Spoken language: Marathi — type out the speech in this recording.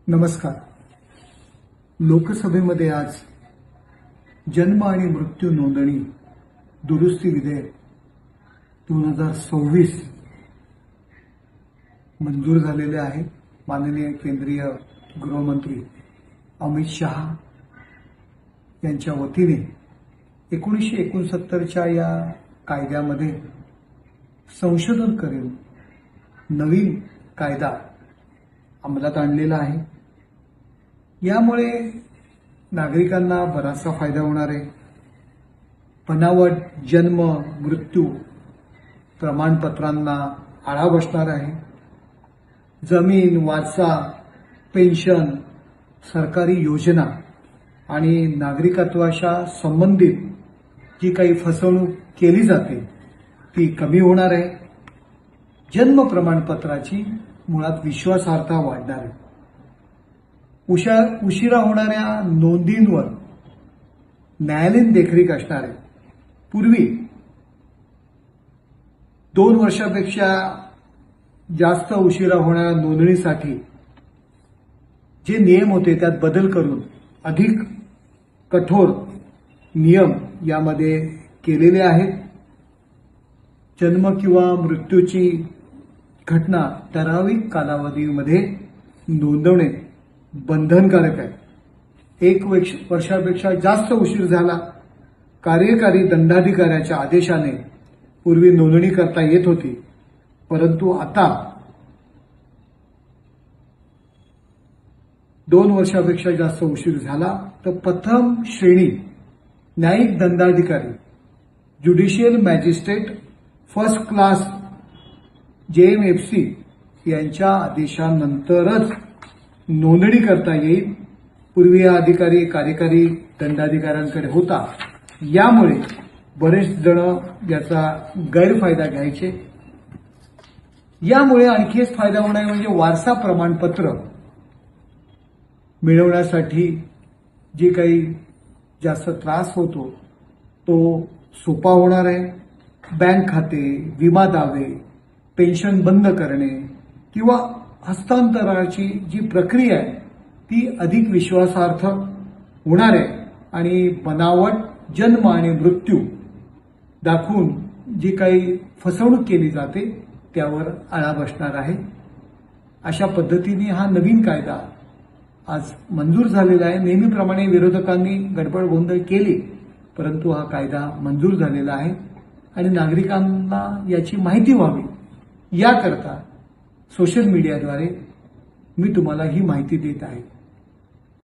नमस्कार. लोकसभेमध्ये आज जन्म आणि मृत्यू नोंदणी दुरुस्ती विधेयक 2026 मंजूर झालेले आहे. माननीय केंद्रीय गृहमंत्री अमित शहा यांच्या वतीने 1969च्या या कायद्यामध्ये संशोधन करून नवीन कायदा अंमलात आणलेला आहे. यामुळे नागरिकांना बराचसा फायदा होणार आहे. बनावट जन्म मृत्यू प्रमाणपत्रांना आळा बसणार आहे. जमीन वारसा पेन्शन सरकारी योजना आणि नागरिकत्वाच्या संबंधित जी काही फसवणूक केली जाते ती कमी होणार आहे. जन्म प्रमाणपत्राची मुळात विश्वासार्हता वाढणार आहे. उशिरा होणाऱ्या नोंदींवर न्यायालयीन देखरेख असणार आहे. पूर्वी 2 वर्षापेक्षा जास्त उशिरा होणाऱ्या नोंदणीसाठी जे नियम होते त्यात बदल करून अधिक कठोर नियम यामध्ये केलेले आहेत. जन्म किंवा मृत्यूची घटना ठराविक कालावधीमध्ये नोंदवणे बंधनकारक आहे. 1 वर्षापेक्षा जास्त उशीर झाला कार्यकारी दंडाधिकाऱ्याच्या आदेशाने पूर्वी नोंदणी करता येत होती, परंतु आता 2 वर्षापेक्षा जास्त उशीर झाला तर प्रथम श्रेणी न्यायिक दंडाधिकारी judicial magistrate first class JMFC यांच्या आदेशानंतरच नोंदणी करता येईल. पूर्वी हा अधिकारी कार्यकारी दंडाधिकाऱ्यांकडे होता. यामुळे बरेच जण याचा गैरफायदा घ्यायचे. यामुळे आणखी एक फायदा होणार म्हणजे वारसा प्रमाणपत्र मिळवण्यासाठी जे काही जास्त त्रास होतो तो सोपा होणार आहे. बँक खाते विमा दावे पेन्शन बंद करणे किंवा हस्तांतरणाची जी प्रक्रिया आहे ती अधिक विश्वासार्ह होणार आहे आणि बनावट जन्म आणि मृत्यू दाखवून जी काही फसवणूक केली जाते त्यावर आळा बसणार आहे. अशा पद्धतीने हा नवीन कायदा आज मंजूर झालेला आहे. नेहमीप्रमाणे विरोधकांनी गडबड गोंधळ केली, परंतु हा कायदा मंजूर झालेला आहे आणि नागरिकांना याची माहिती व्हावी याकरता सोशल मीडियाद्वारे मी तुम्हाला ही माहिती देत आहे.